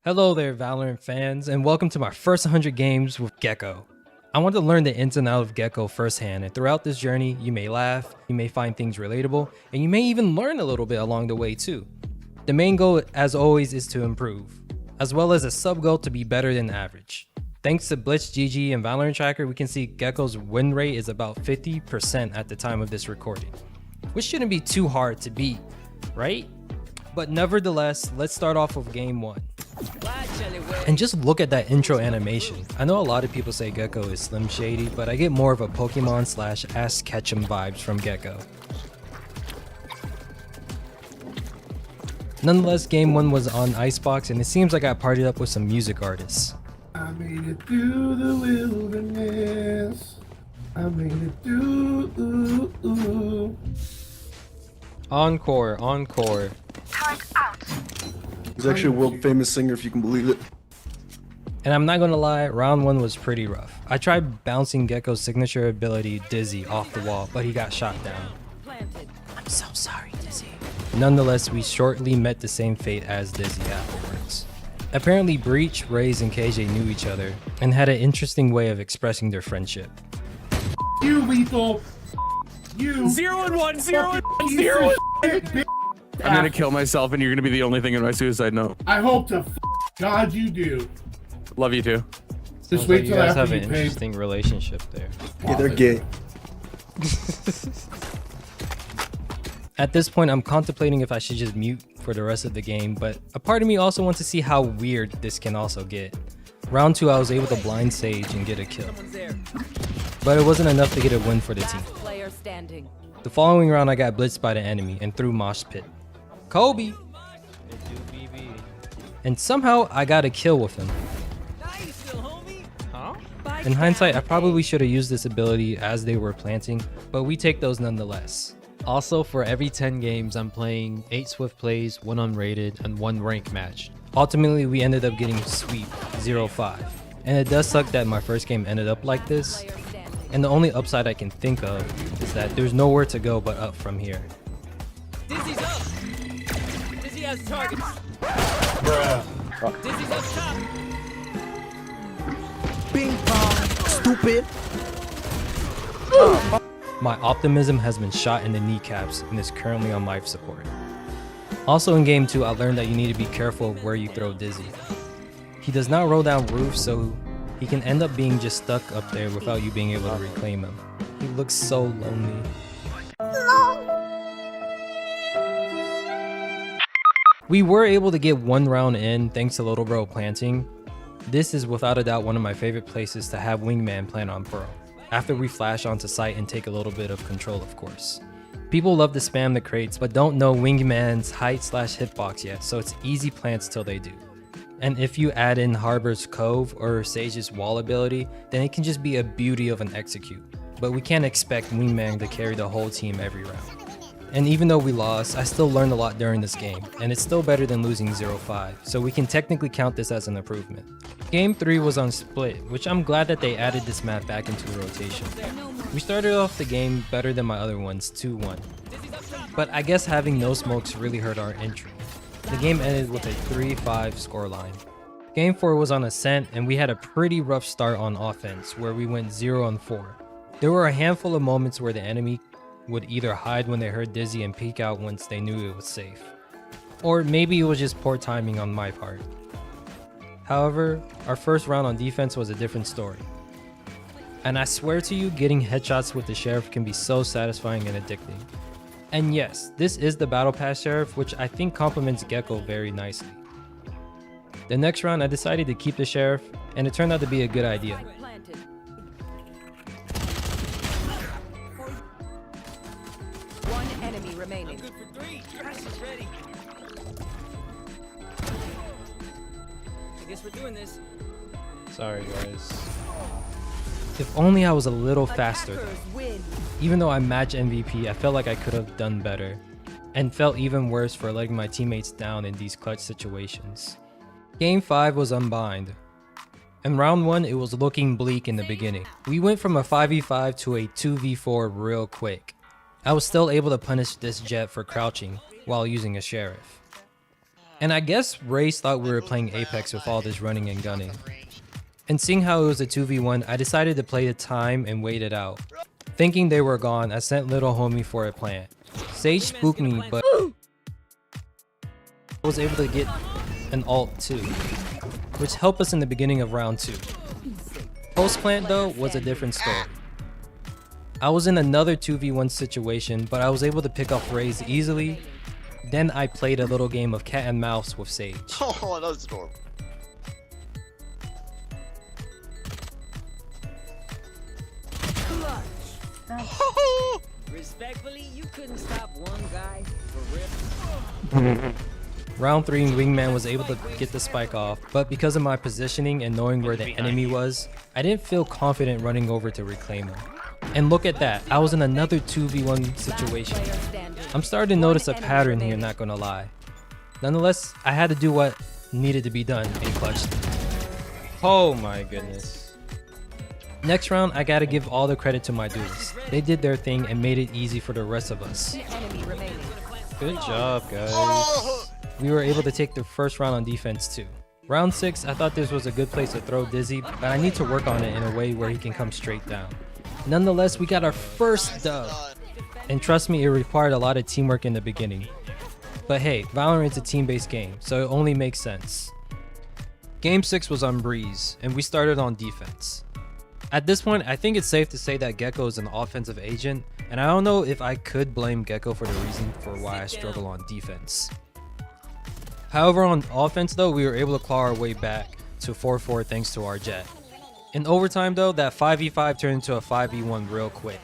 Hello there, Valorant fans, and welcome to my first 100 games with Gekko. I want to learn the ins and outs of Gekko firsthand, and throughout this journey, you may laugh, you may find things relatable, and you may even learn a little bit along the way too. The main goal, as always, is to improve, as well as a sub-goal to be better than average. Thanks to BlitzGG and Valorant Tracker, we can see Gekko's win rate is about 50% at the time of this recording, which shouldn't be too hard to beat, right? But nevertheless, let's start off with game 1. And just look at that intro animation. I know a lot of people say Gekko is Slim Shady, but I get more of a Pokemon slash Ask Ketchum vibes from Gekko. Nonetheless, game 1 was on Icebox, and it seems like I partied up with some music artists. I made it through the wilderness. I made it through. Encore, encore. He's actually a world famous singer, if you can believe it. And I'm not gonna lie, round 1 was pretty rough. I tried bouncing Gekko's signature ability, Dizzy, off the wall, but he got shot down. I'm so sorry, Dizzy. Nonetheless, we shortly met the same fate as Dizzy afterwards. Apparently Breach, Raze, and KJ knew each other, and had an interesting way of expressing their friendship. You lethal. You. 0 and 1, 0 and 1, piece 0 of and shit, bitch. I'm gonna kill myself and you're gonna be the only thing in my suicide note. I hope to God you do. Love you too. Just Sounds wait like you till guys after have you an pay. interesting relationship there. Yeah, they're gay. At this point, I'm contemplating if I should just mute for the rest of the game, but a part of me also wants to see how weird this can also get. Round 2, I was able to blind Sage and get a kill, but it wasn't enough to get a win for the team. The following round, I got blitzed by the enemy and threw Mosh Pit. Kobe! And somehow, I got a kill with him. In hindsight, I probably should have used this ability as they were planting, but we take those nonetheless. Also, for every 10 games, I'm playing 8 Swift plays, 1 unrated, and 1 rank match. Ultimately, we ended up getting sweep 0-5. And it does suck that my first game ended up like this. And the only upside I can think of is that there's nowhere to go but up from here. Dizzy's up! Dizzy has targets! Bruh. Dizzy's up top! Bing bong, stupid. My optimism has been shot in the kneecaps and is currently on life support. Also in game 2, I learned that you need to be careful of where you throw Dizzy. He does not roll down roofs, so he can end up being just stuck up there without you being able to reclaim him. He looks so lonely. We were able to get 1 round in thanks to Little Bro planting. This is without a doubt one of my favorite places to have Wingman plant on Pearl, after we flash onto site and take a little bit of control, of course. People love to spam the crates, but don't know Wingman's height/hitbox yet, so it's easy plants till they do. And if you add in Harbor's Cove or Sage's wall ability, then it can just be a beauty of an execute. But we can't expect Wingman to carry the whole team every round. And even though we lost, I still learned a lot during this game, and it's still better than losing 0-5, so we can technically count this as an improvement. Game 3 was on Split, which I'm glad that they added this map back into the rotation. We started off the game better than my other ones, 2-1. But I guess having no smokes really hurt our entry. The game ended with a 3-5 scoreline. Game 4 was on Ascent, and we had a pretty rough start on offense, where we went 0-4. There were a handful of moments where the enemy would either hide when they heard Dizzy and peek out once they knew it was safe. Or maybe it was just poor timing on my part. However, our first round on defense was a different story. And I swear to you, getting headshots with the Sheriff can be so satisfying and addicting. And yes, this is the Battle Pass Sheriff, which I think complements Gekko very nicely. The next round, I decided to keep the Sheriff, and it turned out to be a good idea. One enemy remaining. Good for 3! Crash is ready! I guess we're doing this. Sorry guys. If only I was a little faster though. Attackers win. Even though I match MVP, I felt like I could have done better, and felt even worse for letting my teammates down in these clutch situations. Game 5 was unbind. In round 1, it was looking bleak in the beginning. We went from a 5v5 to a 2v4 real quick. I was still able to punish this Jet for crouching while using a Sheriff. And I guess Race thought we were playing Apex with all this running and gunning. And seeing how it was a 2v1, I decided to play the time and wait it out. Thinking they were gone, I sent little homie for a plant. Sage spooked me, but I was able to get an ult too, which helped us in the beginning of round 2. Post plant though was a different story. I was in another 2v1 situation, but I was able to pick off Raze easily. Then I played a little game of cat and mouse with Sage. Oh, that was adorable. Respectfully, you couldn't stop one guy for real. Round 3, Wingman was able to get the spike off, but because of my positioning and knowing where the enemy was, I didn't feel confident running over to reclaim him. And look at that, I was in another 2v1 situation. I'm starting to notice a pattern here, not gonna lie. Nonetheless, I had to do what needed to be done and clutched. Oh my goodness. Next round, I gotta give all the credit to my duelists. They did their thing and made it easy for the rest of us. Enemy remaining. Good job, guys. We were able to take the first round on defense too. Round 6, I thought this was a good place to throw Dizzy, but I need to work on it in a way where he can come straight down. Nonetheless, we got our first dub. And trust me, it required a lot of teamwork in the beginning. But hey, Valorant's a team-based game, so it only makes sense. Game 6 was on Breeze, and we started on defense. At this point, I think it's safe to say that Gekko is an offensive agent, and I don't know if I could blame Gekko for the reason for why I struggle on defense. However, on offense though, we were able to claw our way back to 4-4 thanks to our Jet. In overtime though, that 5v5 turned into a 5v1 real quick.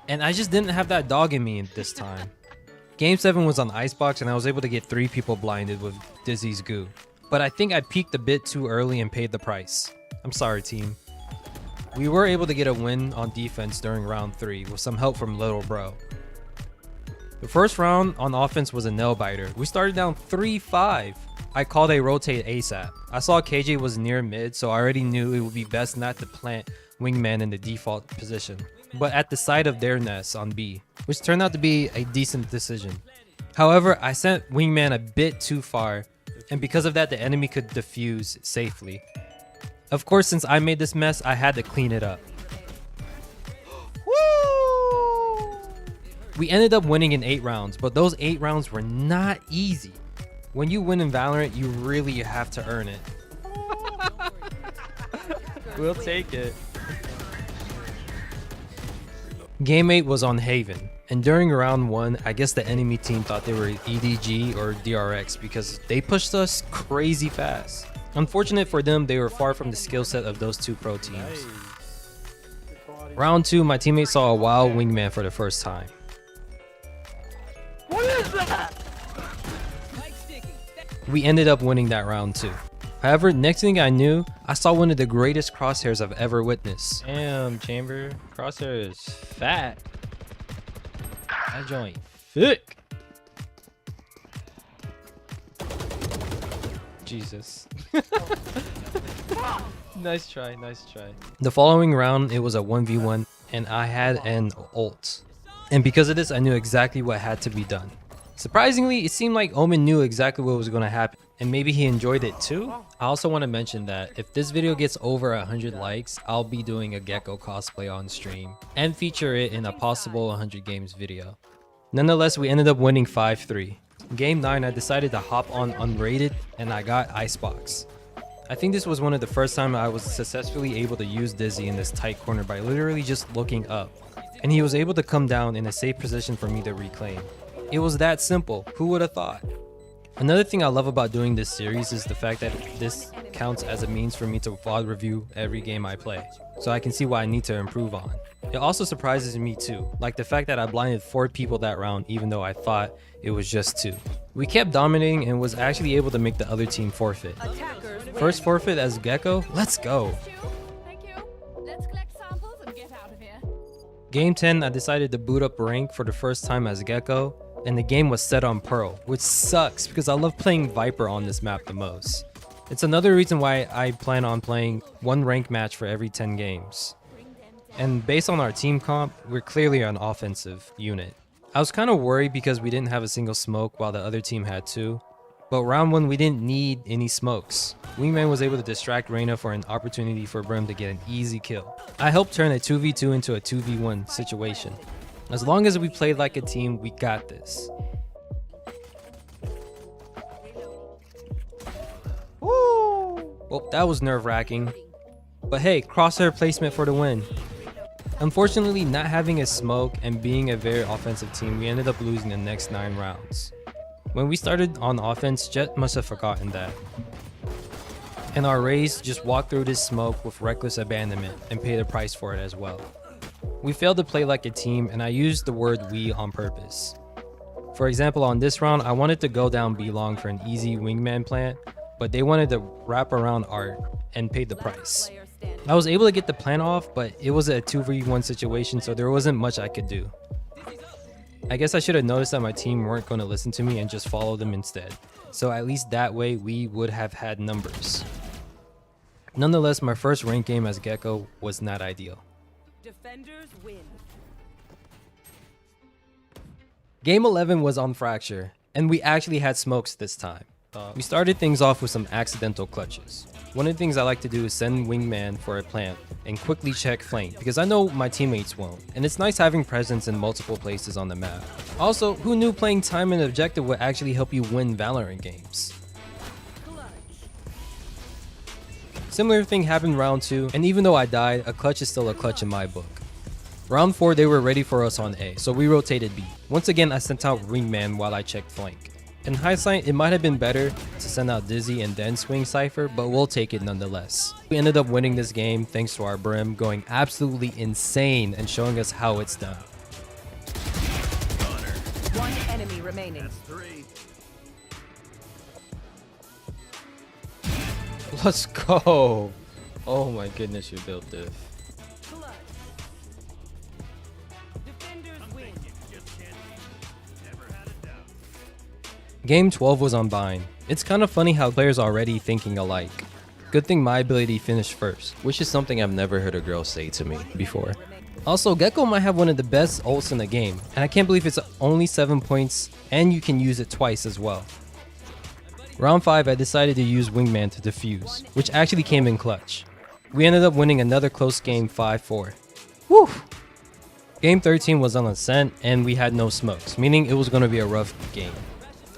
And I just didn't have that dog in me this time. Game 7 was on Icebox and I was able to get 3 people blinded with Dizzy's goo. But I think I peaked a bit too early and paid the price. I'm sorry team. We were able to get a win on defense during round 3 with some help from Little Bro. The first round on offense was a nail biter. We started down 3-5. I called a rotate ASAP. I saw KJ was near mid, so I already knew it would be best not to plant Wingman in the default position, but at the side of their nest on B, which turned out to be a decent decision. However, I sent Wingman a bit too far, and because of that, the enemy could defuse safely. Of course, since I made this mess, I had to clean it up. We ended up winning in 8 rounds, but those 8 rounds were not easy. When you win in Valorant, you really have to earn it. We'll take it. Game 8 was on Haven, and during round 1, I guess the enemy team thought they were EDG or DRX because they pushed us crazy fast. Unfortunate for them, they were far from the skill set of those 2 pro teams. Round 2, my teammates saw a wild Wingman for the first time. We ended up winning that round too. However, next thing I knew, I saw one of the greatest crosshairs I've ever witnessed. Damn, Chamber. Crosshair is fat. That joint thick. Jesus. Nice try, nice try. The following round, it was a 1v1, and I had an ult. And because of this, I knew exactly what had to be done. Surprisingly, it seemed like Omen knew exactly what was going to happen, and maybe he enjoyed it too. I also want to mention that if this video gets over 100 likes, I'll be doing a Gekko cosplay on stream and feature it in a possible 100 games video. Nonetheless, we ended up winning 5-3. Game 9, I decided to hop on unrated and I got Icebox. I think this was one of the first time I was successfully able to use Dizzy in this tight corner by literally just looking up. And he was able to come down in a safe position for me to reclaim. It was that simple, who would have thought? Another thing I love about doing this series is the fact that this counts as a means for me to VOD review every game I play, so I can see what I need to improve on. It also surprises me too, like the fact that I blinded 4 people that round even though I thought it was just 2. We kept dominating and was actually able to make the other team forfeit. First forfeit as Gekko, let's go! Thank you. Let's collect samples and get out of here. Game 10, I decided to boot up rank for the first time as Gekko, and the game was set on Pearl, which sucks because I love playing Viper on this map the most. It's another reason why I plan on playing 1 rank match for every 10 games. And based on our team comp, we're clearly an offensive unit. I was kind of worried because we didn't have a single smoke while the other team had 2, But round 1 we didn't need any smokes. Wingman was able to distract Reyna for an opportunity for Brim to get an easy kill. I helped turn a 2v2 into a 2v1 situation. As long as we played like a team, we got this. Woo! Well, that was nerve-wracking. But hey, crosshair placement for the win. Unfortunately, not having a smoke and being a very offensive team, we ended up losing the next 9 rounds. When we started on offense, Jet must have forgotten that. And our Rays just walked through this smoke with reckless abandonment and paid a price for it as well. We failed to play like a team, and I used the word we on purpose. For example, on this round, I wanted to go down B long for an easy wingman plant, but they wanted to wrap around art and paid the price. I was able to get the plant off, but it was a 2v1 situation, so there wasn't much I could do. I guess I should have noticed that my team weren't going to listen to me and just follow them instead. So at least that way we would have had numbers. Nonetheless, my first ranked game as Gekko was not ideal. Defenders win. Game 11 was on Fracture, and we actually had smokes this time. We started things off with some accidental clutches. One of the things I like to do is send wingman for a plant and quickly check flank because I know my teammates won't, and it's nice having presence in multiple places on the map. Also, who knew playing time and objective would actually help you win Valorant games? Similar thing happened round 2, and even though I died, a clutch is still a clutch in my book. Round 4 they were ready for us on A, so we rotated B. Once again I sent out wingman while I checked flank. In hindsight, it might have been better to send out Dizzy and then swing Cypher, but we'll take it nonetheless. We ended up winning this game thanks to our Brim going absolutely insane and showing us how it's done. One enemy remaining. Let's go! Oh my goodness, you built this. Game 12 was on Bind. It's kind of funny how players are already thinking alike. Good thing my ability finished first, which is something I've never heard a girl say to me before. Also, Gekko might have one of the best ults in the game, and I can't believe it's only 7 points and you can use it twice as well. Round 5 I decided to use wingman to defuse, which actually came in clutch. We ended up winning another close game 5-4. Whew! Game 13 was on Ascent and we had no smokes, meaning it was going to be a rough game.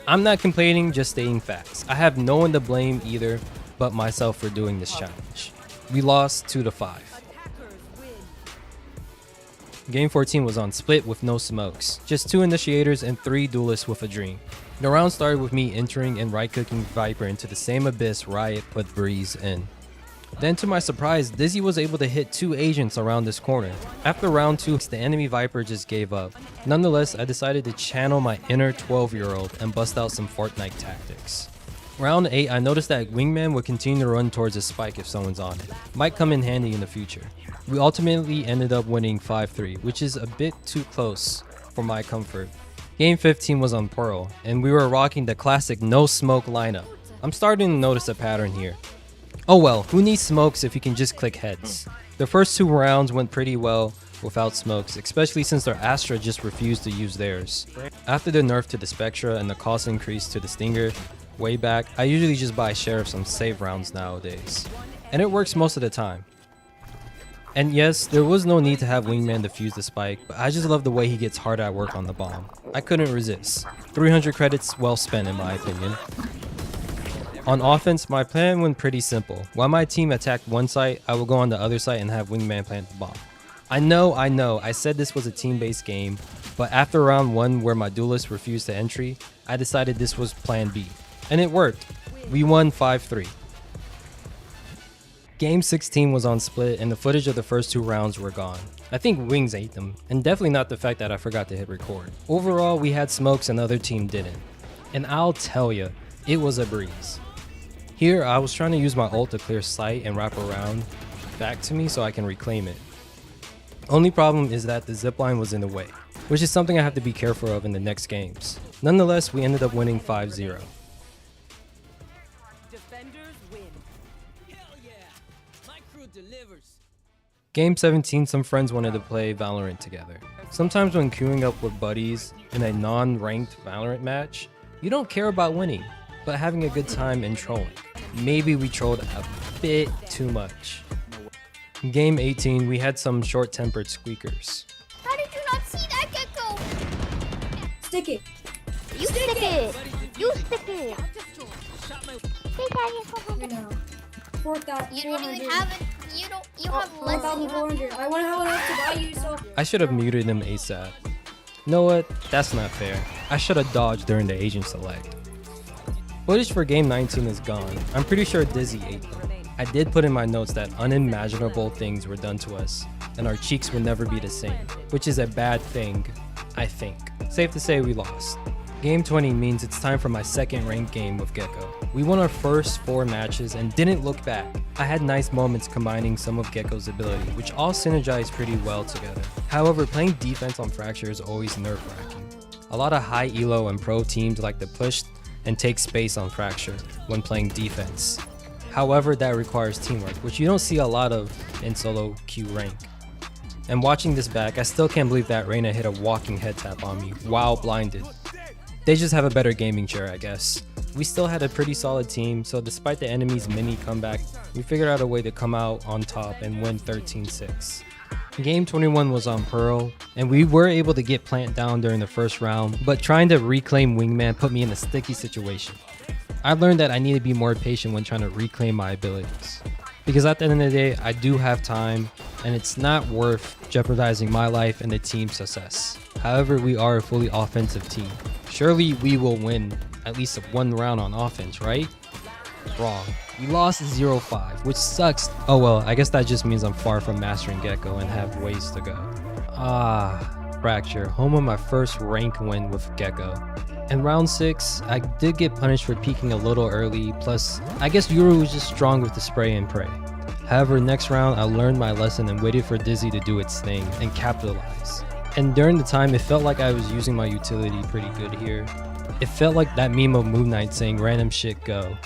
I'm not complaining, just stating facts. I have no one to blame either but myself for doing this challenge. We lost 2-5. Game 14 was on Split with no smokes, just 2 initiators and 3 duelists with a dream. The round started with me entering and right-clicking Viper into the same abyss Riot put Breeze in. Then to my surprise, Dizzy was able to hit 2 agents around this corner. After round 2, the enemy Viper just gave up. Nonetheless, I decided to channel my inner 12-year-old and bust out some Fortnite tactics. Round 8, I noticed that wingman would continue to run towards a spike if someone's on it. Might come in handy in the future. We ultimately ended up winning 5-3, which is a bit too close for my comfort. Game 15 was on Pearl, and we were rocking the classic no smoke lineup. I'm starting to notice a pattern here. Oh well, who needs smokes if you can just click heads? The first 2 rounds went pretty well without smokes, especially since their Astra just refused to use theirs. After the nerf to the Spectra and the cost increase to the Stinger way back, I usually just buy Sheriffs on save rounds nowadays. And it works most of the time. And yes, there was no need to have wingman defuse the spike, but I just love the way he gets hard at work on the bomb. I couldn't resist. 300 credits well spent in my opinion. On offense, my plan went pretty simple. While my team attacked one site, I will go on the other site and have wingman plant the bomb. I know, I said this was a team-based game, but after round 1 where my duelist refused to entry, I decided this was plan B. And it worked. We won 5-3. Game 16 was on Split and the footage of the first 2 rounds were gone. I think Wings ate them, and definitely not the fact that I forgot to hit record. Overall, we had smokes and the other team didn't. And I'll tell ya, it was a breeze. Here, I was trying to use my ult to clear sight and wrap around back to me so I can reclaim it. Only problem is that the zipline was in the way, which is something I have to be careful of in the next games. Nonetheless, we ended up winning 5-0. Defenders win. Hell yeah! My crew delivers. Game 17, some friends wanted to play Valorant together. Sometimes when queuing up with buddies in a non-ranked Valorant match, you don't care about winning. but having a good time and trolling. Maybe we trolled a bit too much. In game 18, we had some short-tempered squeakers. How did you not see that, Gekko? Stick it. You stick it. You stick it. You know. 4,000. You don't even have it. You have less than 4,400. I want to have enough to buy you, so. I should have muted him ASAP. You know what? That's not fair. I should have dodged during the agent select. Footage for game 19 is gone. I'm pretty sure Dizzy ate them. I did put in my notes that unimaginable things were done to us, and our cheeks will never be the same, which is a bad thing, I think. Safe to say we lost. Game 20 means it's time for my second ranked game with Gekko. We won our first 4 matches and didn't look back. I had nice moments combining some of Gekko's ability, which all synergized pretty well together. However, playing defense on Fracture is always nerve-wracking. A lot of high elo and pro teams like to push and take space on Fracture when playing defense. However, that requires teamwork, which you don't see a lot of in solo queue rank. And watching this back, I still can't believe that Reyna hit a walking head tap on me while blinded. They just have a better gaming chair, I guess. We still had a pretty solid team, so despite the enemy's mini comeback, we figured out a way to come out on top and win 13-6. Game 21 was on Pearl, and we were able to get Plant down during the first round, but trying to reclaim Wingman put me in a sticky situation. I learned that I need to be more patient when trying to reclaim my abilities. Because at the end of the day, I do have time, and it's not worth jeopardizing my life and the team's success. However, we are a fully offensive team. Surely we will win at least 1 round on offense, right? Wrong. We lost 0-5, which sucks. Oh well, I guess that just means I'm far from mastering Gekko and have ways to go. Fracture, home of my first rank win with Gekko. In round 6, I did get punished for peeking a little early, plus I guess Yuru was just strong with the spray and pray. However, next round I learned my lesson and waited for Dizzy to do its thing and capitalize. And during the time, it felt like I was using my utility pretty good here. It felt like that meme of Moon Knight saying random shit go.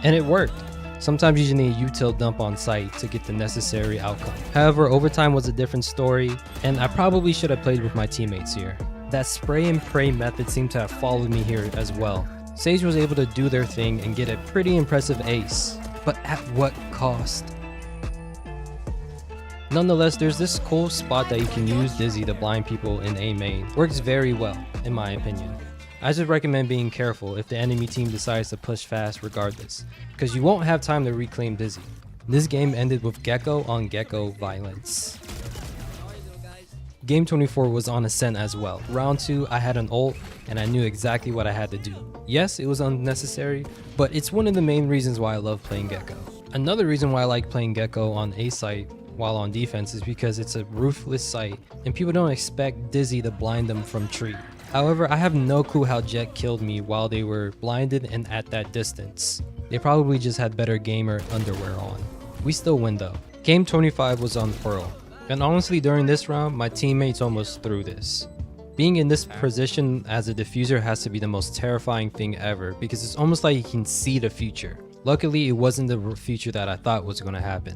And it worked. Sometimes you just need a util dump on site to get the necessary outcome. However, overtime was a different story, and I probably should have played with my teammates here. That spray and pray method seemed to have followed me here as well. Sage was able to do their thing and get a pretty impressive ace, but at what cost? Nonetheless, there's this cool spot that you can use Dizzy to blind people in A main. Works very well, in my opinion. I just recommend being careful if the enemy team decides to push fast regardless, because you won't have time to reclaim Dizzy. This game ended with Gekko on Gekko violence. Game 24 was on Ascent as well. Round 2, I had an ult, and I knew exactly what I had to do. Yes, it was unnecessary, but it's one of the main reasons why I love playing Gekko. Another reason why I like playing Gekko on A site while on defense is because it's a ruthless site, and people don't expect Dizzy to blind them from tree. However, I have no clue how Jet killed me while they were blinded and at that distance. They probably just had better gamer underwear on. We still win though. Game 25 was on Pearl. And honestly, during this round, my teammates almost threw this. Being in this position as a diffuser has to be the most terrifying thing ever because it's almost like you can see the future. Luckily, it wasn't the future that I thought was going to happen.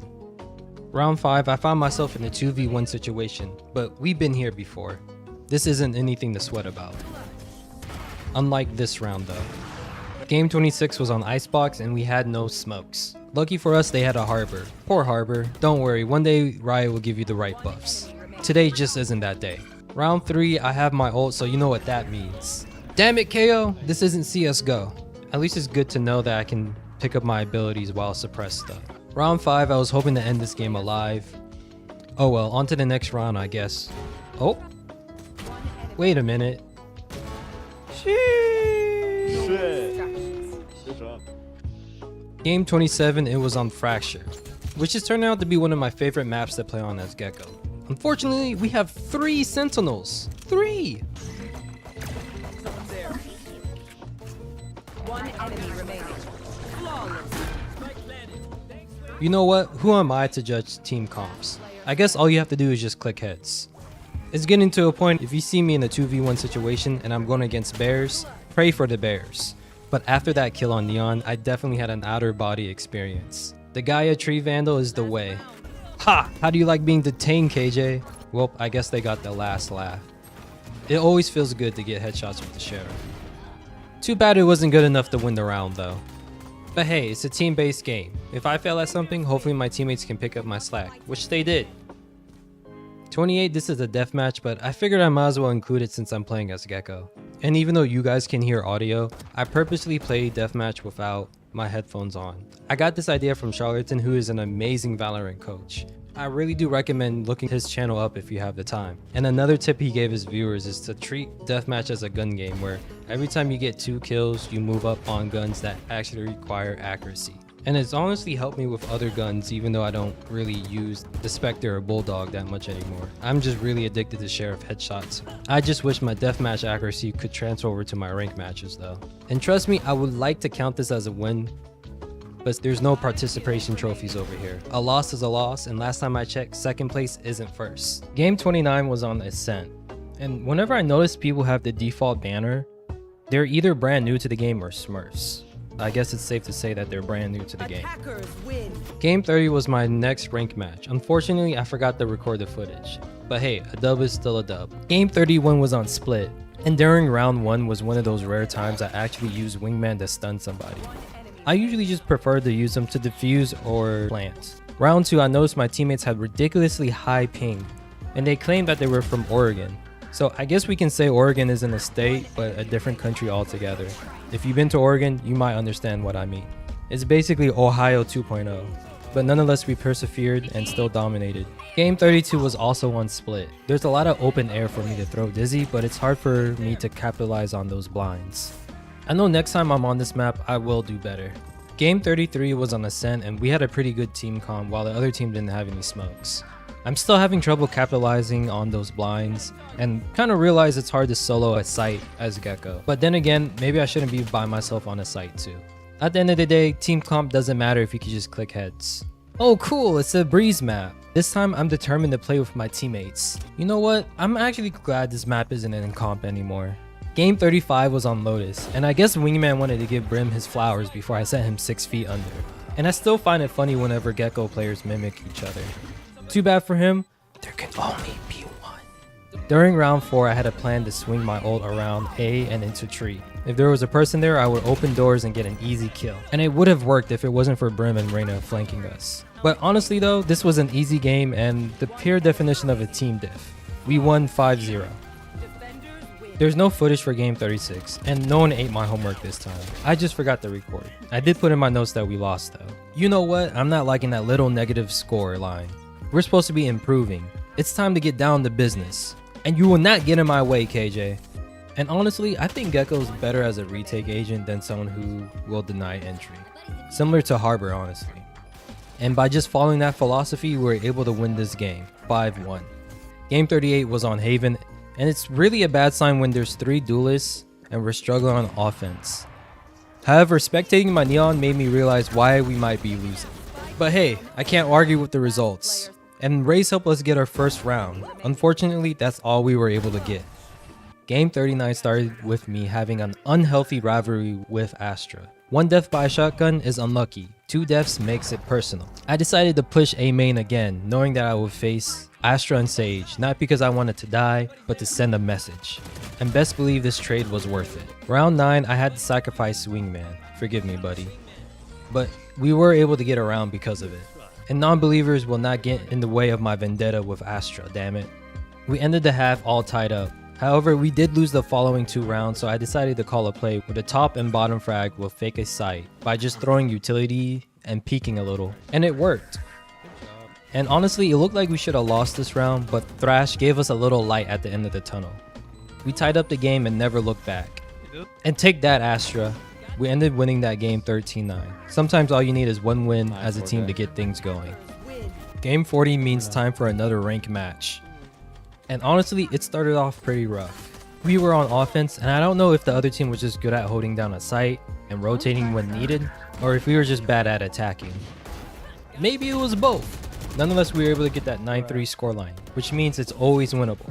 Round 5, I found myself in a 2v1 situation, but we've been here before. This isn't anything to sweat about. Unlike this round though. Game 26 was on Icebox and we had no smokes. Lucky for us, they had a Harbor. Poor Harbor. Don't worry, one day Riot will give you the right buffs. Today just isn't that day. Round 3, I have my ult, so you know what that means. Damn it, KO! This isn't CSGO. At least it's good to know that I can pick up my abilities while suppressed stuff. Round 5, I was hoping to end this game alive. Oh well, on to the next round, I guess. Oh. Wait a minute. Game 27, it was on Fracture, which is turning out to be one of my favorite maps to play on as Gekko. Unfortunately, we have 3 Sentinels. 3! One enemy remaining. Flawless. You know what? Who am I to judge team comps? I guess all you have to do is just click heads. It's getting to a point, if you see me in a 2v1 situation and I'm going against bears, pray for the bears. But after that kill on Neon, I definitely had an outer body experience. The Gaia Tree Vandal is the way. Ha! How do you like being detained, KJ? Well, I guess they got the last laugh. It always feels good to get headshots with the Sheriff. Too bad it wasn't good enough to win the round though. But hey, it's a team-based game. If I fail at something, hopefully my teammates can pick up my slack, which they did. 28, this is a deathmatch, but I figured I might as well include it since I'm playing as Gekko. And even though you guys can hear audio, I purposely played deathmatch without my headphones on. I got this idea from Charlatan, who is an amazing Valorant coach. I really do recommend looking his channel up if you have the time. And another tip he gave his viewers is to treat deathmatch as a gun game where every time you get 2 kills, you move up on guns that actually require accuracy. And it's honestly helped me with other guns, even though I don't really use the Spectre or Bulldog that much anymore. I'm just really addicted to Sheriff headshots. I just wish my deathmatch accuracy could transfer over to my rank matches though. And trust me, I would like to count this as a win, but there's no participation trophies over here. A loss is a loss, and last time I checked, second place isn't first. Game 29 was on Ascent, and whenever I notice people have the default banner, they're either brand new to the game or Smurfs. I guess it's safe to say that they're brand new to the game. Attackers win. Game 30 was my next rank match. Unfortunately, I forgot to record the footage. But hey, a dub is still a dub. Game 31 was on Split, and during round 1 was one of those rare times I actually used Wingman to stun somebody. I usually just prefer to use them to defuse or plant. Round 2, I noticed my teammates had ridiculously high ping, and they claimed that they were from Oregon. So I guess we can say Oregon isn't a state, but a different country altogether. If you've been to Oregon, you might understand what I mean. It's basically Ohio 2.0, but nonetheless we persevered and still dominated. Game 32 was also on Split. There's a lot of open air for me to throw Dizzy, but it's hard for me to capitalize on those blinds. I know next time I'm on this map, I will do better. Game 33 was on Ascent, and we had a pretty good team comp while the other team didn't have any smokes. I'm still having trouble capitalizing on those blinds and kind of realize it's hard to solo a site as Gekko. But then again, maybe I shouldn't be by myself on a site too. At the end of the day, team comp doesn't matter if you can just click heads. Oh cool, it's a breeze map. This time I'm determined to play with my teammates. You know what? I'm actually glad this map isn't in comp anymore. Game 35 was on Lotus, and I guess Wingman wanted to give Brim his flowers before I set him 6 feet under. And I still find it funny whenever Gekko players mimic each other. Too bad for him, there can only be one. During round 4, I had a plan to swing my ult around A and into tree. If there was a person there, I would open doors and get an easy kill. And it would have worked if it wasn't for Brim and Reyna flanking us. But honestly though, this was an easy game and the pure definition of a team diff. We won 5-0. There's no footage for game 36, and no one ate my homework this time. I just forgot to record. I did put in my notes that we lost though. You know what? I'm not liking that little negative score line. We're supposed to be improving. It's time to get down to business. And you will not get in my way, KJ. And honestly, I think Gekko's better as a retake agent than someone who will deny entry. Similar to Harbor, honestly. And by just following that philosophy, we were able to win this game, 5-1. Game 38 was on Haven, and it's really a bad sign when there's 3 duelists and we're struggling on offense. However, spectating my Neon made me realize why we might be losing. But hey, I can't argue with the results. And Raze helped us get our first round. Unfortunately, that's all we were able to get. Game 39 started with me having an unhealthy rivalry with Astra. 1 death by shotgun is unlucky, 2 deaths makes it personal. I decided to push A main again, knowing that I would face Astra and Sage, not because I wanted to die, but to send a message. And best believe this trade was worth it. Round 9, I had to sacrifice Wingman. Forgive me, buddy. But we were able to get around because of it. And non-believers will not get in the way of my vendetta with Astra, damn it. We ended the half all tied up. However, we did lose the following 2 rounds, so I decided to call a play where the top and bottom frag will fake a site by just throwing utility and peeking a little. And it worked. And honestly, it looked like we should have lost this round, but Thrash gave us a little light at the end of the tunnel. We tied up the game and never looked back. And take that, Astra. We ended winning that game 13-9. Sometimes all you need is 1 win as a team to get things going. Game 40 means time for another rank match. And honestly, it started off pretty rough. We were on offense, and I don't know if the other team was just good at holding down a site and rotating when needed, or if we were just bad at attacking. Maybe it was both. Nonetheless, we were able to get that 9-3 scoreline, which means it's always winnable.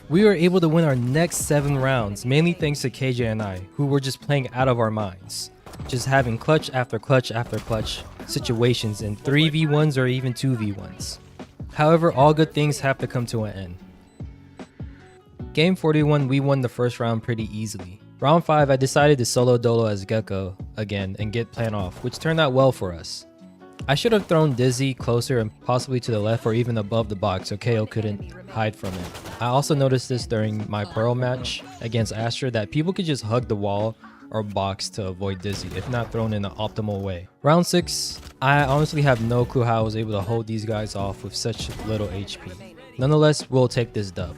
We were able to win our next 7 rounds, mainly thanks to KJ and I, who were just playing out of our minds. Just having clutch after clutch after clutch situations in 3v1s or even 2v1s. However, all good things have to come to an end. Game 41, we won the first round pretty easily. Round 5, I decided to solo dolo as Gekko again and get plant off, which turned out well for us. I should have thrown Dizzy closer and possibly to the left or even above the box so KO couldn't hide from it. I also noticed this during my Pearl match against Astra that people could just hug the wall or box to avoid Dizzy if not thrown in an optimal way. Round 6, I honestly have no clue how I was able to hold these guys off with such little HP. Nonetheless, we'll take this dub.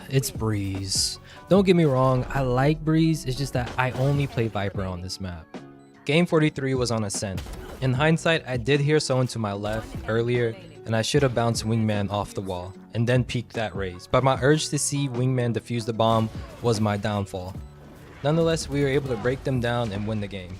It's Breeze. Don't get me wrong, I like Breeze, it's just that I only play Viper on this map. Game 43 was on Ascent. In hindsight, I did hear someone to my left earlier and I should have bounced Wingman off the wall and then peeked that raise, but my urge to see Wingman defuse the bomb was my downfall. Nonetheless, we were able to break them down and win the game.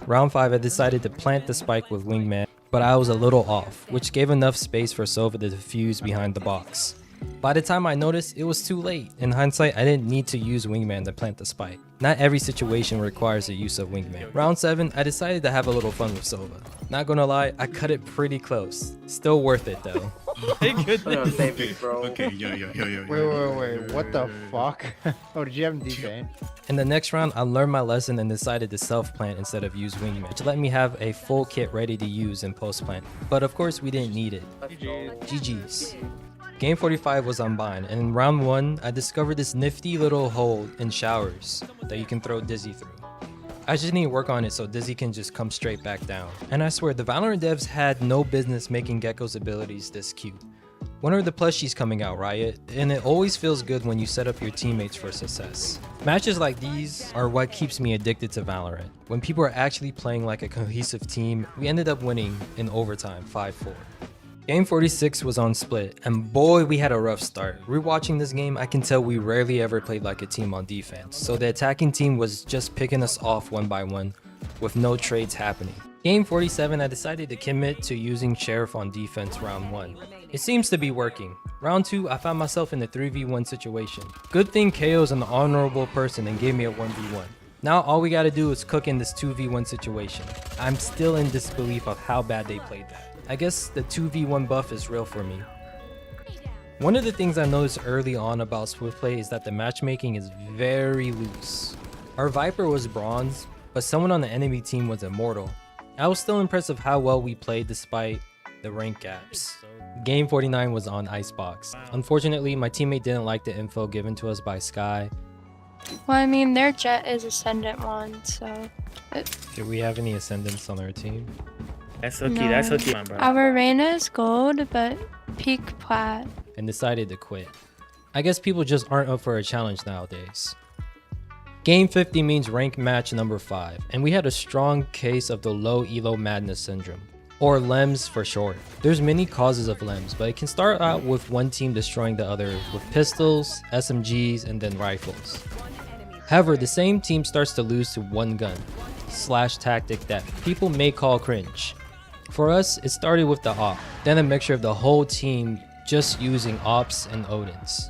Round 5, I decided to plant the spike with Wingman, but I was a little off, which gave enough space for Sova to defuse behind the box. By the time I noticed, it was too late. In hindsight, I didn't need to use Wingman to plant the spike. Not every situation requires the use of Wingman. Round 7, I decided to have a little fun with Sova. Not gonna lie, I cut it pretty close. Still worth it though. Thank goodness. Okay, yo. Wait, what the fuck? Oh, did you have him defang? In the next round, I learned my lesson and decided to self-plant instead of use Wingman, which let me have a full kit ready to use in post-plant. But of course, we didn't need it. GG's. Game 45 was Unbind, and in round 1, I discovered this nifty little hole in showers that you can throw Dizzy through. I just need to work on it so Dizzy can just come straight back down. And I swear, the Valorant devs had no business making Gekko's abilities this cute. When are the plushies coming out, Riot? And it always feels good when you set up your teammates for success. Matches like these are what keeps me addicted to Valorant. When people are actually playing like a cohesive team, we ended up winning in overtime 5-4. Game 46 was on Split, and boy, we had a rough start. Rewatching this game, I can tell we rarely ever played like a team on defense, so the attacking team was just picking us off one by one, with no trades happening. Game 47, I decided to commit to using Sheriff on defense round 1. It seems to be working. Round 2, I found myself in a 3v1 situation. Good thing KO's an honorable person and gave me a 1v1. Now all we gotta do is cook in this 2v1 situation. I'm still in disbelief of how bad they played that. I guess the 2v1 buff is real for me. One of the things I noticed early on about Swift Play is that the matchmaking is very loose. Our Viper was bronze, but someone on the enemy team was immortal. I was still impressed of how well we played despite the rank gaps. Game 49 was on Icebox. Unfortunately, my teammate didn't like the info given to us by Sky. Well, I mean, their jet is Ascendant 1, so... Do we have any Ascendants on our team? That's okay, No. that's okay, bro. Our Reyna is gold, but peak plat. And decided to quit. I guess people just aren't up for a challenge nowadays. Game 50 means rank match number 5, and we had a strong case of the low elo madness syndrome, or LEMS for short. There's many causes of LEMS, but it can start out with one team destroying the other with pistols, SMGs, and then rifles. However, the same team starts to lose to one gun / tactic that people may call cringe. For us, it started with the AWP, then a mixture of the whole team just using Ops and Odins.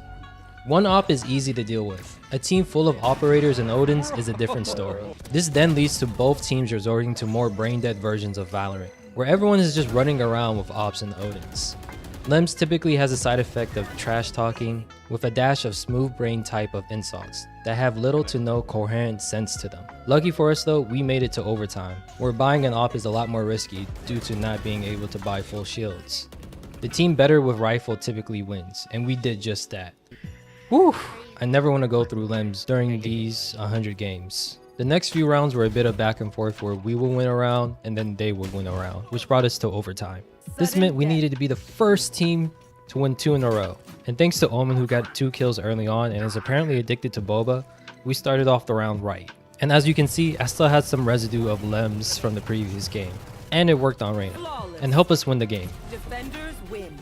One AWP is easy to deal with. A team full of operators and Odins is a different story. This then leads to both teams resorting to more brain-dead versions of Valorant, where everyone is just running around with Ops and Odins. LEMS typically has a side effect of trash talking with a dash of smooth brain type of insults that have little to no coherent sense to them. Lucky for us though, we made it to overtime, where buying an AWP is a lot more risky due to not being able to buy full shields. The team better with rifle typically wins, and we did just that. Whew! I never want to go through LEMS during these 100 games. The next few rounds were a bit of back and forth where we would win a round and then they would win a round, which brought us to overtime. This meant we needed to be the first team to win 2 in a row. And thanks to Omen, who got 2 kills early on and is apparently addicted to boba, we started off the round right. And as you can see, I still had some residue of LEMS from the previous game. And it worked on Reyna, and helped us win the game. Defenders win.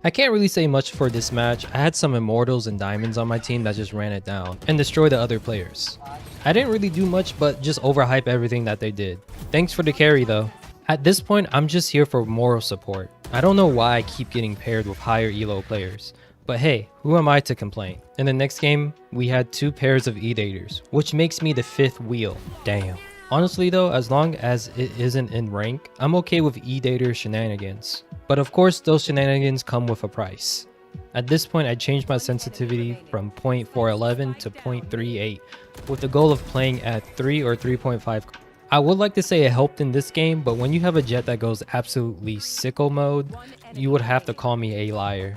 I can't really say much for this match. I had some Immortals and Diamonds on my team that just ran it down and destroyed the other players. I didn't really do much but just overhype everything that they did. Thanks for the carry though. At this point, I'm just here for moral support. I don't know why I keep getting paired with higher elo players, but hey, who am I to complain? In the next game, we had 2 pairs of Edators, which makes me the 5th wheel. Damn. Honestly though, as long as it isn't in rank, I'm okay with Edator shenanigans. But of course, those shenanigans come with a price. At this point, I changed my sensitivity from 0.411 to 0.38 with the goal of playing at 3 or 3.5. I would like to say it helped in this game, but when you have a jet that goes absolutely sicko mode, you would have to call me a liar.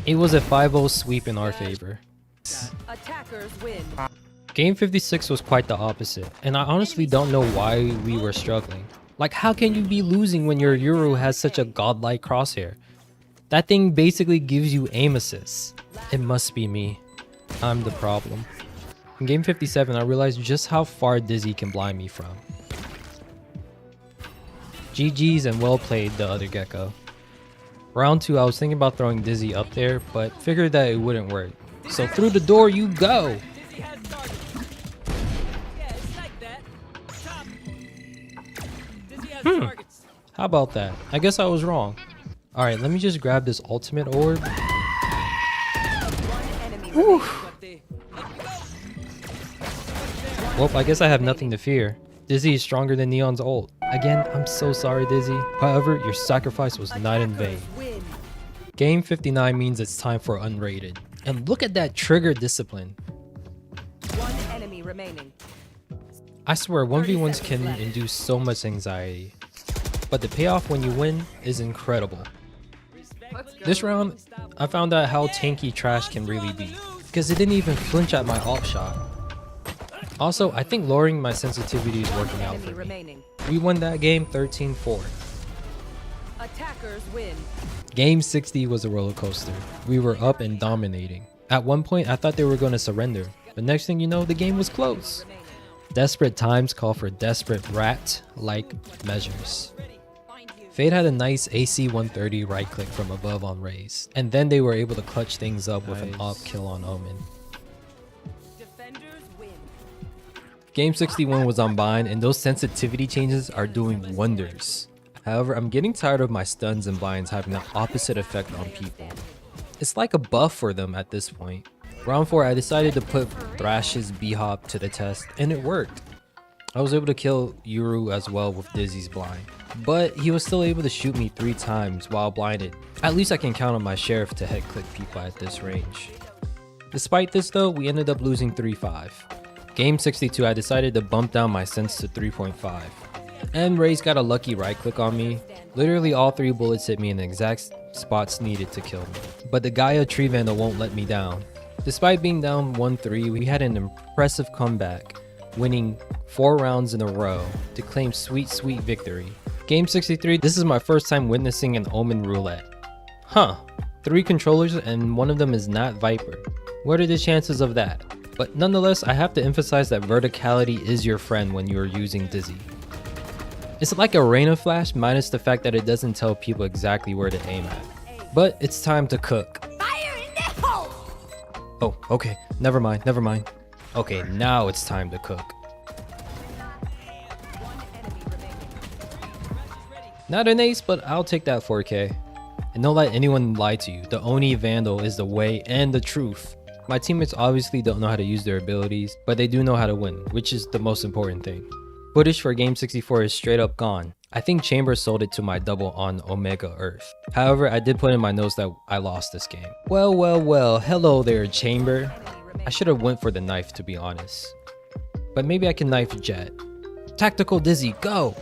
It was a 5-0 sweep in our favor. Attackers win. Game 56 was quite the opposite, and I honestly don't know why we were struggling. Like, how can you be losing when your Euro has such a godlike crosshair? That thing basically gives you aim assists. It must be me. I'm the problem. In game 57, I realized just how far Dizzy can blind me from. GG's and well played, the other Gekko. Round 2, I was thinking about throwing Dizzy up there, but figured that it wouldn't work. So through the door you go! How about that? I guess I was wrong. Alright, let me just grab this ultimate orb. Whew. Well, I guess I have nothing to fear. Dizzy is stronger than Neon's ult. Again, I'm so sorry, Dizzy. However, your sacrifice was not in vain. Game 59 means it's time for unrated. And look at that trigger discipline. One enemy remaining. I swear, 1v1s can induce so much anxiety. But the payoff when you win is incredible. This round, I found out how tanky trash can really be, because it didn't even flinch at my ult shot. Also, I think lowering my sensitivity is working out for me. We won that game 13-4. Attackers win. Game 60 was a roller coaster. We were up and dominating. At one point, I thought they were going to surrender, but next thing you know, the game was close. Desperate times call for desperate rat-like measures. Fade had a nice AC 130 right click from above on Raze, and then they were able to clutch things up with an op kill on Omen. Game 61 was on Bind, and those sensitivity changes are doing wonders. However, I'm getting tired of my stuns and binds having the opposite effect on people. It's like a buff for them at this point. Round 4, I decided to put Thrash's B-Hop to the test, and it worked. I was able to kill Yuru as well with Dizzy's blind, but he was still able to shoot me 3 times while blinded. At least I can count on my sheriff to head click people at this range. Despite this though, we ended up losing 3-5. Game 62, I decided to bump down my sense to 3.5. And Raze got a lucky right click on me. Literally all 3 bullets hit me in the exact spots needed to kill me. But the Gaia Tree Vandal won't let me down. Despite being down 1-3, we had an impressive comeback, winning 4 rounds in a row to claim sweet victory. Game 63, this is my first time witnessing an Omen roulette. Huh, 3 controllers and one of them is not Viper. What are the chances of that? But nonetheless, I have to emphasize that verticality is your friend when you are using Dizzy. It's like a Reyna flash minus the fact that it doesn't tell people exactly where to aim at. But it's time to cook. Fire in the hole! Oh, okay, never mind. Okay, now it's time to cook. Not an ace, but I'll take that 4K. And don't let anyone lie to you, the Oni Vandal is the way and the truth. My teammates obviously don't know how to use their abilities, but they do know how to win, which is the most important thing. Footage for Game 64 is straight up gone. I think Chamber sold it to my double on Omega Earth. However, I did put in my notes that I lost this game. Well, hello there, Chamber. I should have went for the knife, to be honest. But maybe I can knife Jet. Tactical Dizzy, go!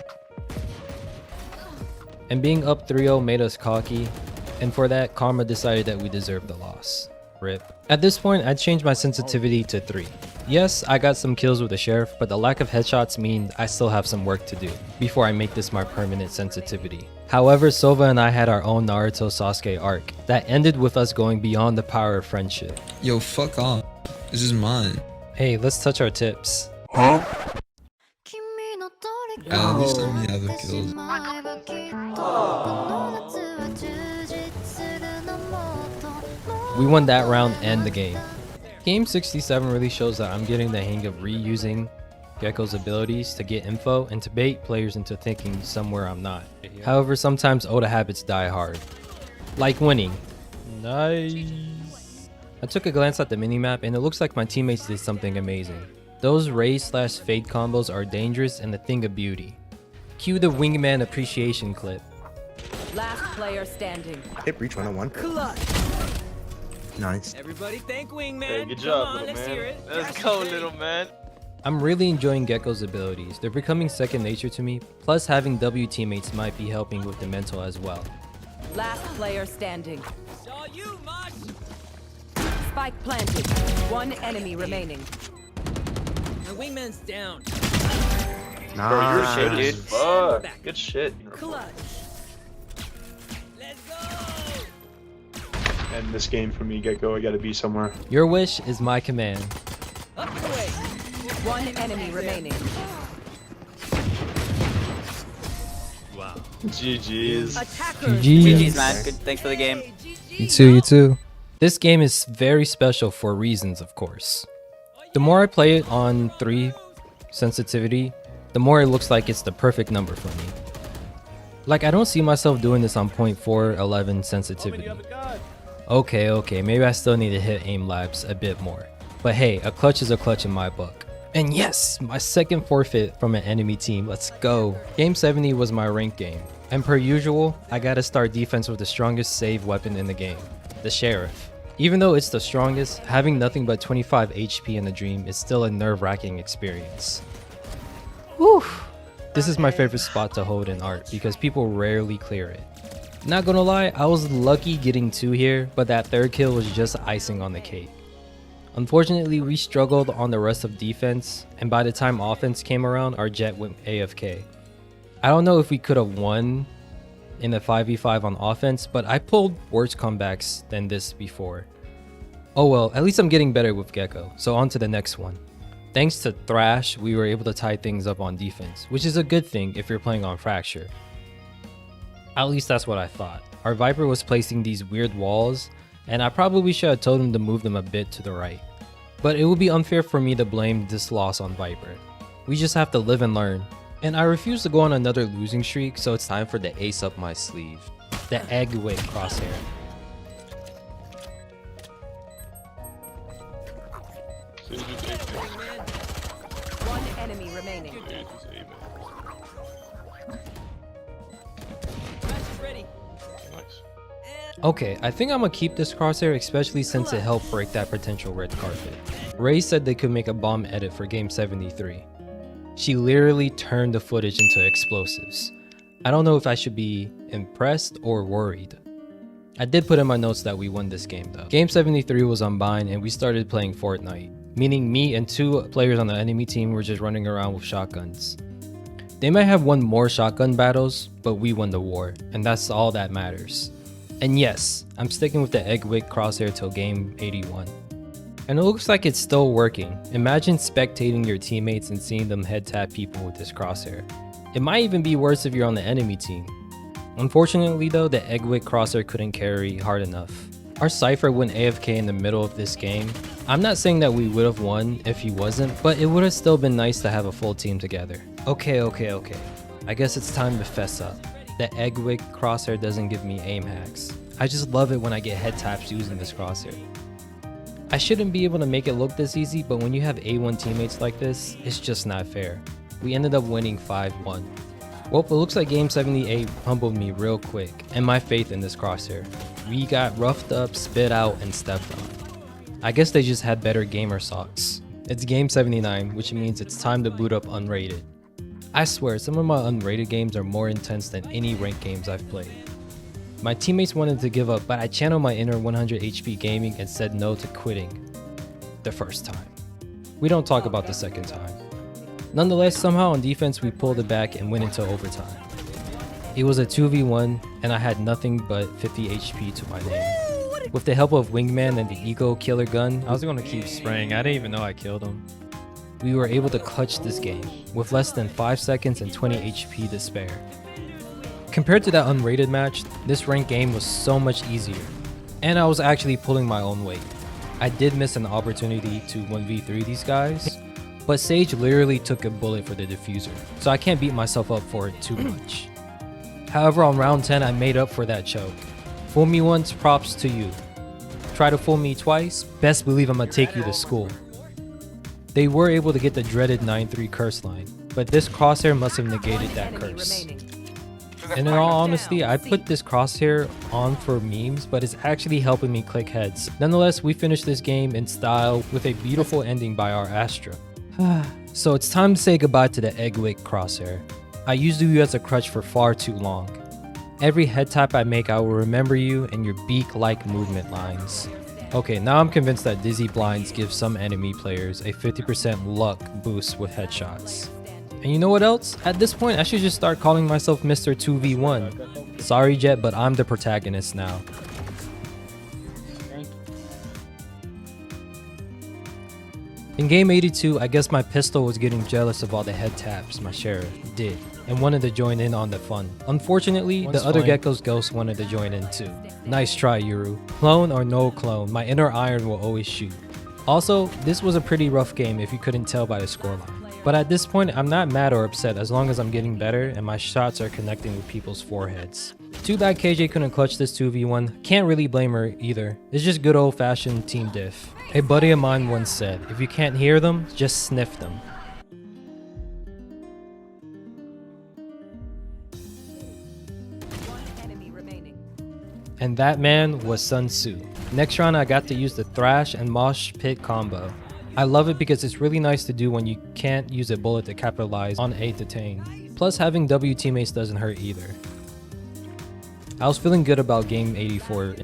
And being up 3-0 made us cocky, and for that, Karma decided that we deserved the loss. RIP. At this point, I changed my sensitivity to 3. Yes, I got some kills with the sheriff, but the lack of headshots means I still have some work to do before I make this my permanent sensitivity. However, Sova and I had our own Naruto Sasuke arc that ended with us going beyond the power of friendship. Yo, fuck off. This is mine. Hey, let's touch our tips. Huh? At least let me have the kills. We won that round and the game. Game 67 really shows that I'm getting the hang of reusing Gekko's abilities to get info and to bait players into thinking somewhere I'm not. However, sometimes Oda habits die hard. Like winning. Nice. I took a glance at the minimap and it looks like my teammates did something amazing. Those Raze/Fade combos are dangerous and a thing of beauty. Cue the wingman appreciation clip. Last player standing. Hit breach 101. Clutch. Nice. Everybody thank Wingman. Hey, good job, Come on, little let's man. hear it. Let's Cash go, is little big. man. I'm really enjoying Gekko's abilities. They're becoming second nature to me, plus having W teammates might be helping with the mental as well. Last player standing. Saw you, Mosh. Spike planted. One enemy remaining. My Wingman's down. Bro, you're shit, Nice. dude. Fuck. Good shit. Clutch. Let's go. And this game for me, Gekko, I gotta be somewhere. Your wish is my command. Up the way. One enemy remaining. GG's. Attackers GG's. man. Good. Thanks for the game. You too, you too. This game is very special for reasons, of course. The more I play it on 3 sensitivity, the more it looks like it's the perfect number for me. Like, I don't see myself doing this on 0.411 sensitivity. Okay, maybe I still need to hit aim labs a bit more. But hey, a clutch is a clutch in my book. And yes, my second forfeit from an enemy team, let's go. Game 70 was my ranked game. And per usual, I gotta start defense with the strongest save weapon in the game, the Sheriff. Even though it's the strongest, having nothing but 25 HP in the dream is still a nerve-wracking experience. Whew. This is my favorite spot to hold in art because people rarely clear it. Not gonna lie, I was lucky getting 2 here, but that 3rd kill was just icing on the cake. Unfortunately, we struggled on the rest of defense, and by the time offense came around, our Jett went AFK. I don't know if we could have won in a 5v5 on offense, but I pulled worse comebacks than this before. Oh well, at least I'm getting better with Gekko, so on to the next one. Thanks to Thrash, we were able to tie things up on defense, which is a good thing if you're playing on Fracture. At least that's what I thought. Our Viper was placing these weird walls, and I probably should have told him to move them a bit to the right. But it would be unfair for me to blame this loss on Viper. We just have to live and learn. And I refuse to go on another losing streak, so it's time for the ace up my sleeve. The egg wick crosshair. One enemy remaining. Cash is ready. Okay, I think I'm gonna keep this crosshair, especially since it helped break that potential red carpet. Ray said they could make a bomb edit for game 73. She literally turned the footage into explosives. I don't know if I should be impressed or worried. I did put in my notes that we won this game though. Game 73 was unbind and we started playing Fortnite, meaning me and 2 players on the enemy team were just running around with shotguns. They might have won more shotgun battles, but we won the war, and that's all that matters. And yes, I'm sticking with the egg wick crosshair till game 81. And it looks like it's still working. Imagine spectating your teammates and seeing them head tap people with this crosshair. It might even be worse if you're on the enemy team. Unfortunately though, the egg wick crosshair couldn't carry hard enough. Our Cypher went AFK in the middle of this game. I'm not saying that we would have won if he wasn't, but it would have still been nice to have a full team together. Okay. I guess it's time to fess up. The egg wick crosshair doesn't give me aim hacks. I just love it when I get head taps using this crosshair. I shouldn't be able to make it look this easy, but when you have A1 teammates like this, it's just not fair. We ended up winning 5-1. Well, it looks like game 78 humbled me real quick, and my faith in this crosshair. We got roughed up, spit out, and stepped on. I guess they just had better gamer socks. It's game 79, which means it's time to boot up unrated. I swear, some of my unrated games are more intense than any ranked games I've played. My teammates wanted to give up, but I channeled my inner 100 HP gaming and said no to quitting the first time. We don't talk about the second time. Nonetheless, somehow on defense we pulled it back and went into overtime. It was a 2v1 and I had nothing but 50 HP to my name. With the help of Wingman and the Ego Killer gun, I was gonna keep spraying. I didn't even know I killed him. We were able to clutch this game with less than 5 seconds and 20 HP to spare. Compared to that unrated match, this ranked game was so much easier, and I was actually pulling my own weight. I did miss an opportunity to 1v3 these guys, but Sage literally took a bullet for the diffuser, so I can't beat myself up for it too much. However, on round 10 I made up for that choke. Fool me once, props to you. Try to fool me twice, best believe I'ma take you to school. They were able to get the dreaded 9-3 curse line, but this crosshair must have negated that Enemy curse. remaining. And in all honesty, I put this crosshair on for memes, but it's actually helping me click heads. Nonetheless, we finished this game in style with a beautiful ending by our Astra. So it's time to say goodbye to the egg wick crosshair. I used you as a crutch for far too long. Every head tap I make, I will remember you and your beak-like movement lines. Okay, now I'm convinced that Dizzy Blinds give some enemy players a 50% luck boost with headshots. And you know what else? At this point, I should just start calling myself Mr. 2v1. Sorry, Jet, but I'm the protagonist now. In game 82, I guess my pistol was getting jealous of all the head taps my sheriff did and wanted to join in on the fun. Unfortunately, the other Gekko's ghost wanted to join in too. Nice try, Yuru. Clone or no clone, my inner iron will always shoot. Also, this was a pretty rough game if you couldn't tell by the scoreline. But at this point, I'm not mad or upset as long as I'm getting better and my shots are connecting with people's foreheads. Too bad KJ couldn't clutch this 2v1. Can't really blame her either. It's just good old-fashioned team diff. A buddy of mine once said, if you can't hear them, just sniff them. And that man was Sun Tzu. Next round, I got to use the Thrash and Mosh Pit combo. I love it because it's really nice to do when you can't use a bullet to capitalize on a detain. Plus, having W teammates doesn't hurt either. I was feeling good about game 84,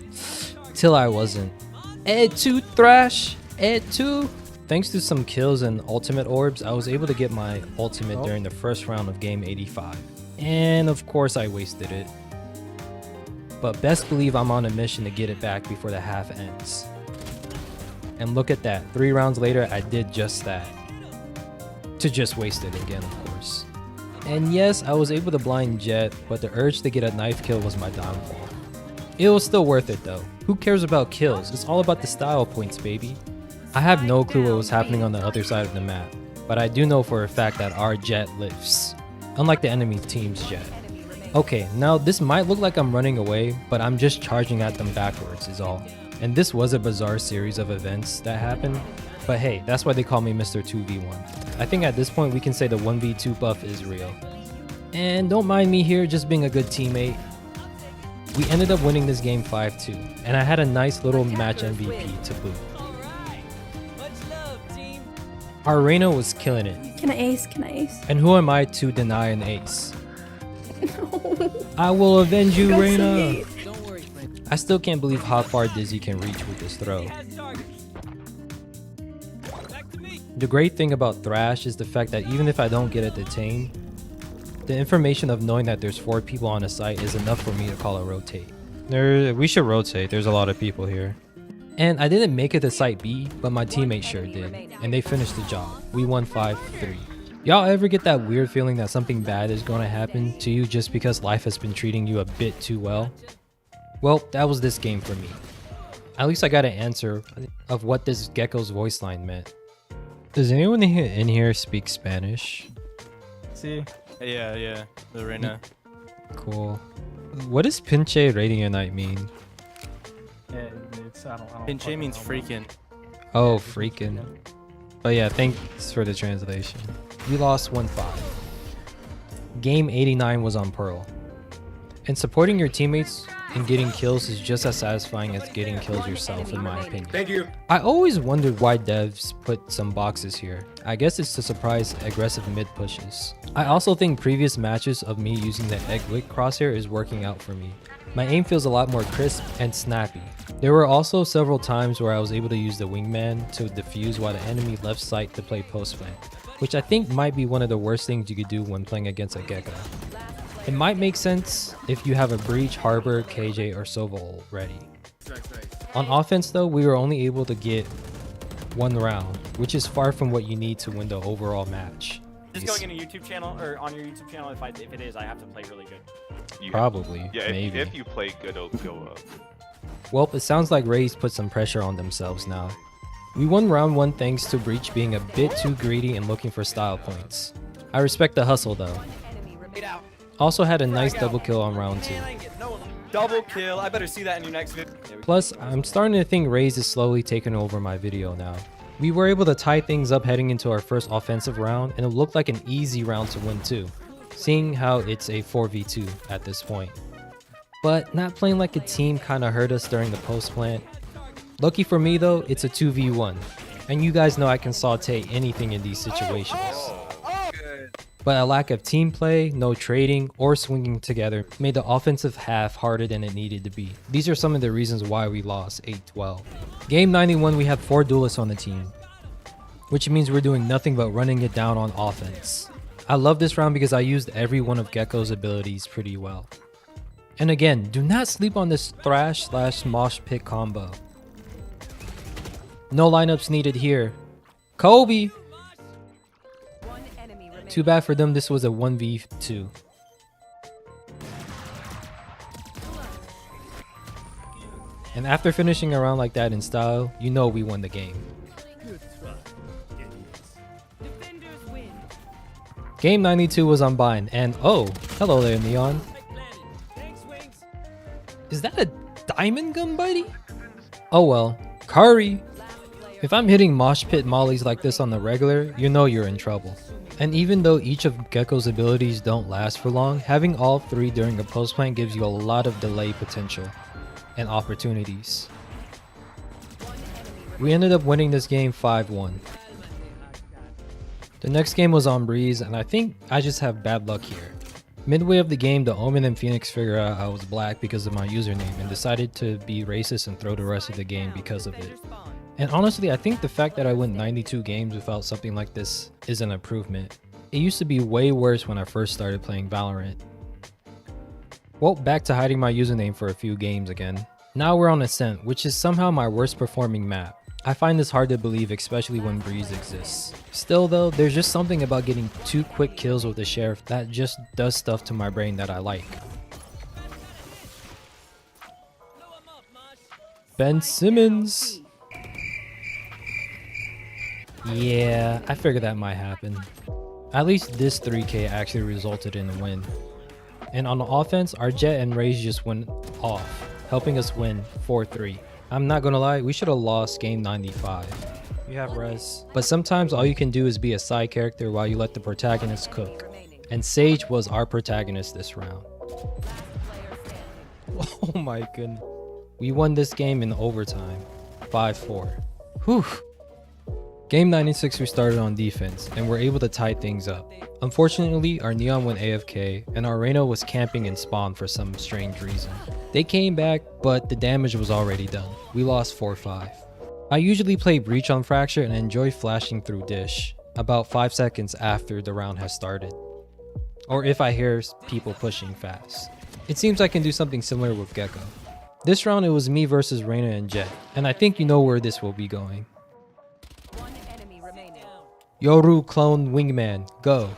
till I wasn't. Ed 2 Thrash, Ed 2. Thanks to some kills and ultimate orbs, I was able to get my ultimate during the first round of game 85. And of course I wasted it. But best believe I'm on a mission to get it back before the half ends. And look at that, 3 rounds later I did just that. To just waste it again, of course. And yes, I was able to blind Jet, but the urge to get a knife kill was my downfall. It was still worth it though. Who cares about kills? It's all about the style points, baby. I have no clue what was happening on the other side of the map, but I do know for a fact that our Jet lifts, unlike the enemy team's Jet. Okay, now this might look like I'm running away, but I'm just charging at them backwards is all. And this was a bizarre series of events that happened, but hey, that's why they call me Mr. 2v1. I think at this point we can say the 1v2 buff is real. And don't mind me here just being a good teammate. We ended up winning this game 5-2, and I had a nice little match MVP to boot. Our Reyna was killing it. Can I ace? Can I ace? And who am I to deny an ace? I will avenge you, Reyna! I still can't believe how far Dizzy can reach with this throw. The great thing about Thrash is the fact that even if I don't get a detain, the information of knowing that there's 4 people on a site is enough for me to call a rotate. We should rotate, there's a lot of people here. And I didn't make it to site B, but my teammates sure did, and they finished the job. We won 5-3. Y'all ever get that weird feeling that something bad is going to happen to you just because life has been treating you a bit too well? Well, that was this game for me. At least I got an answer of what this Gekko's voice line meant. Does anyone in here speak Spanish? See? Yeah, the Reyna. Cool. What does Pinche rating a night mean? Yeah, I don't Pinche means freaking. Oh, freaking. But yeah, thanks for the translation. We lost 1-5. Game 89 was on Pearl. And supporting your teammates and getting kills is just as satisfying as getting kills yourself, in my opinion. Thank you. I always wondered why devs put some boxes here. I guess it's to surprise aggressive mid pushes. I also think previous matches of me using the egg wick crosshair is working out for me. My aim feels a lot more crisp and snappy. There were also several times where I was able to use the wingman to defuse while the enemy left side to play post flank, which I think might be one of the worst things you could do when playing against a Gekko. It might make sense if you have a Breach, Harbor, KJ, or Sova ready. On offense though, we were only able to get 1 round, which is far from what you need to win the overall match. Just going in a YouTube channel, or on your YouTube channel, if it is, I have to play really good. Probably, yeah, maybe. If you play good, it'll go up. Well, it sounds like Raze put some pressure on themselves now. We won round 1 thanks to Breach being a bit too greedy and looking for style points. I respect the hustle though. Also had a nice double kill on round 2. Double kill, I better see that in your next video. Plus, I'm starting to think Raze is slowly taking over my video now. We were able to tie things up heading into our first offensive round, and it looked like an easy round to win too. seeing how it's a 4v2 at this point. But not playing like a team kinda hurt us during the post plant. Lucky for me though, it's a 2v1. And you guys know I can saute anything in these situations. But a lack of team play, no trading, or swinging together made the offensive half harder than it needed to be. These are some of the reasons why we lost 8-12. Game 91, we had 4 duelists on the team, which means we're doing nothing but running it down on offense. I love this round because I used every one of Gekko's abilities pretty well. And again, do not sleep on this thrash/mosh pit combo. No lineups needed here. Kobe! Too bad for them, this was a 1v2. And after finishing a round like that in style, you know we won the game. Game 92 was unbind, and oh, hello there, Neon. Is that a diamond gun, buddy? Oh well, Curry. If I'm hitting mosh pit mollies like this on the regular, you know you're in trouble. And even though each of Gekko's abilities don't last for long, having all 3 during a post plant gives you a lot of delay potential and opportunities. We ended up winning this game 5-1. The next game was on Breeze, and I think I just have bad luck here. Midway of the game, the Omen and Phoenix figured out I was black because of my username and decided to be racist and throw the rest of the game because of it. And honestly, I think the fact that I went 92 games without something like this is an improvement. It used to be way worse when I first started playing Valorant. Well, back to hiding my username for a few games again. Now we're on Ascent, which is somehow my worst performing map. I find this hard to believe, especially when Breeze exists. Still though, there's just something about getting 2 quick kills with the Sheriff that just does stuff to my brain that I like. Ben Simmons! Yeah, I figured that might happen. At least this 3K actually resulted in a win. And on the offense, our Jet and Raze just went off, helping us win 4-3. I'm not gonna lie, we should have lost game 95. You have res. But sometimes all you can do is be a side character while you let the protagonist cook. And Sage was our protagonist this round. Oh my goodness. We won this game in overtime, 5-4. Whew. Game 96 we started on defense, and were able to tie things up. Unfortunately, our Neon went AFK, and our Reyna was camping in spawn for some strange reason. They came back, but the damage was already done. We lost 4-5. I usually play Breach on Fracture and enjoy flashing through Dish, about 5 seconds after the round has started. Or if I hear people pushing fast. It seems I can do something similar with Gekko. This round it was me versus Reyna and Jet, and I think you know where this will be going. Yoru clone wingman, go.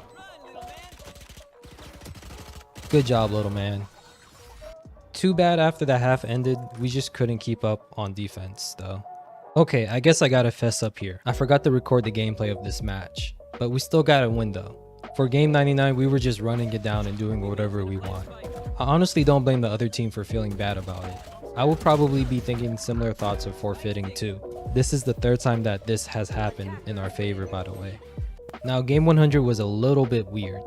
Good job, little man. Too bad after the half ended, we just couldn't keep up on defense though. Okay, I guess I gotta fess up here. I forgot to record the gameplay of this match, but we still got a win though. For game 99, we were just running it down and doing whatever we want. I honestly don't blame the other team for feeling bad about it. I will probably be thinking similar thoughts of forfeiting too. This is the 3rd time that this has happened in our favor, by the way. Now game 100 was a little bit weird.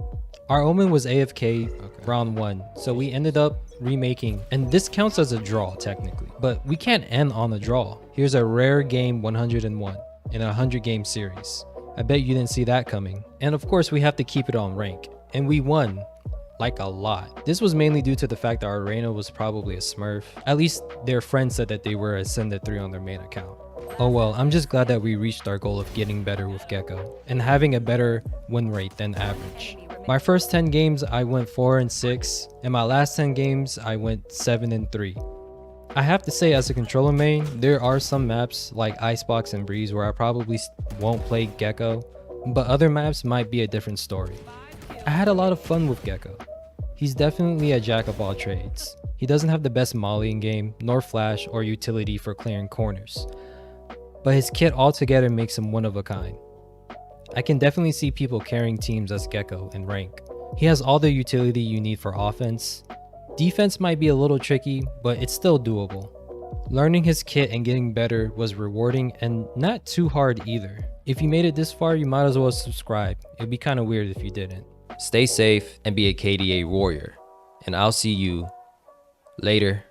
Our Omen was AFK round 1, so we ended up remaking, and this counts as a draw technically, but we can't end on a draw. Here's a rare game 101 in a 100 game series. I bet you didn't see that coming. And of course we have to keep it on rank, and we won. Like a lot. This was mainly due to the fact that our Reyna was probably a smurf. At least their friends said that they were Ascended 3 on their main account. Oh well, I'm just glad that we reached our goal of getting better with Gekko and having a better win rate than average. My first 10 games I went 4-6, and my last 10 games I went 7-3. I have to say, as a controller main, there are some maps like Icebox and Breeze where I probably won't play Gekko, but other maps might be a different story. I had a lot of fun with Gekko. He's definitely a jack of all trades. He doesn't have the best molly in game, nor flash or utility for clearing corners, but his kit altogether makes him one of a kind. I can definitely see people carrying teams as Gekko in rank. He has all the utility you need for offense. Defense might be a little tricky, but it's still doable. Learning his kit and getting better was rewarding and not too hard either. If you made it this far, you might as well subscribe. It'd be kind of weird if you didn't. Stay safe and be a KDA warrior. And I'll see you later.